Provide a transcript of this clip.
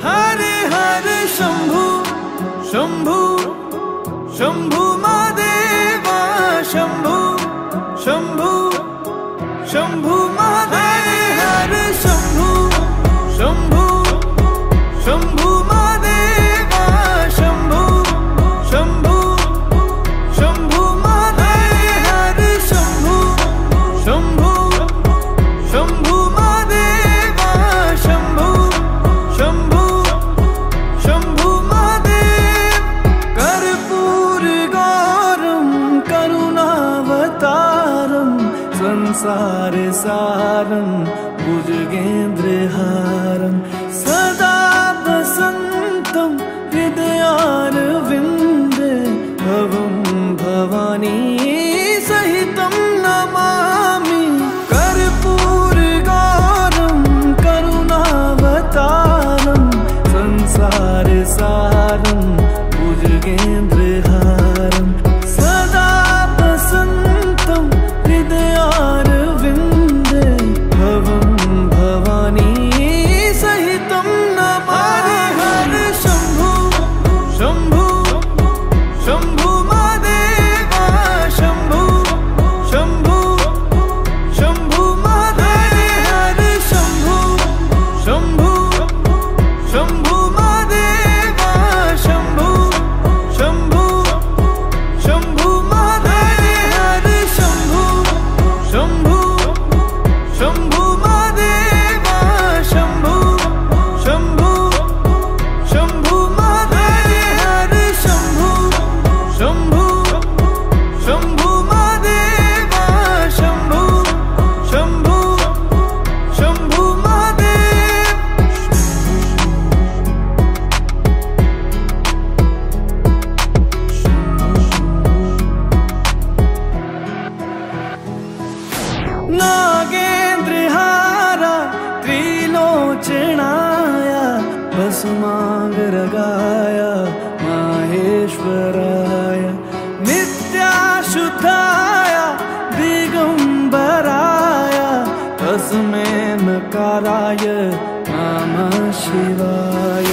हरे हरे शंभु शंभु शंभु महादेवा शंभु शंभु शंभु महादेव हरे शंभु शंभु शंभु महादेवा शंभु शंभु शंभु महादेव हरे शंभु शंभु शंभु महादेवा शंभु शंभु शंभु महादेव कर्पूर गौरम करुणावतारम संसार सारम भुजगेन्द्रहारम सदा वसन्तं हृदयारविन्दे भवं भवानी सहितं नमामि कर्पूर गौरम करुणावतारम संसार सारम भुजगेन्द्रहारम सदा वसन्तं हृदयारविन्दे भवं भवानी सहितं नमामि हरे शंभु शंभु शंभु महादेवा शंभु शंभु शंभु महादेव हरे शंभु शंभु शंभु महादेवा शंभु शंभु शंभु महादेव हरे शंभु शंभु शंभु महादेवा शंभु शंभु शंभु महादेव हरे शंभु शंभु शंभु महादेवा शंभु शंभु शंभु महादेव नागेन्द्रहारा त्रिलोचनाय भस्मांगरागाय माहेश्वराय नित्याशुद्धाय दिगंबराय तस्मै नकाराय नमः शिवाय।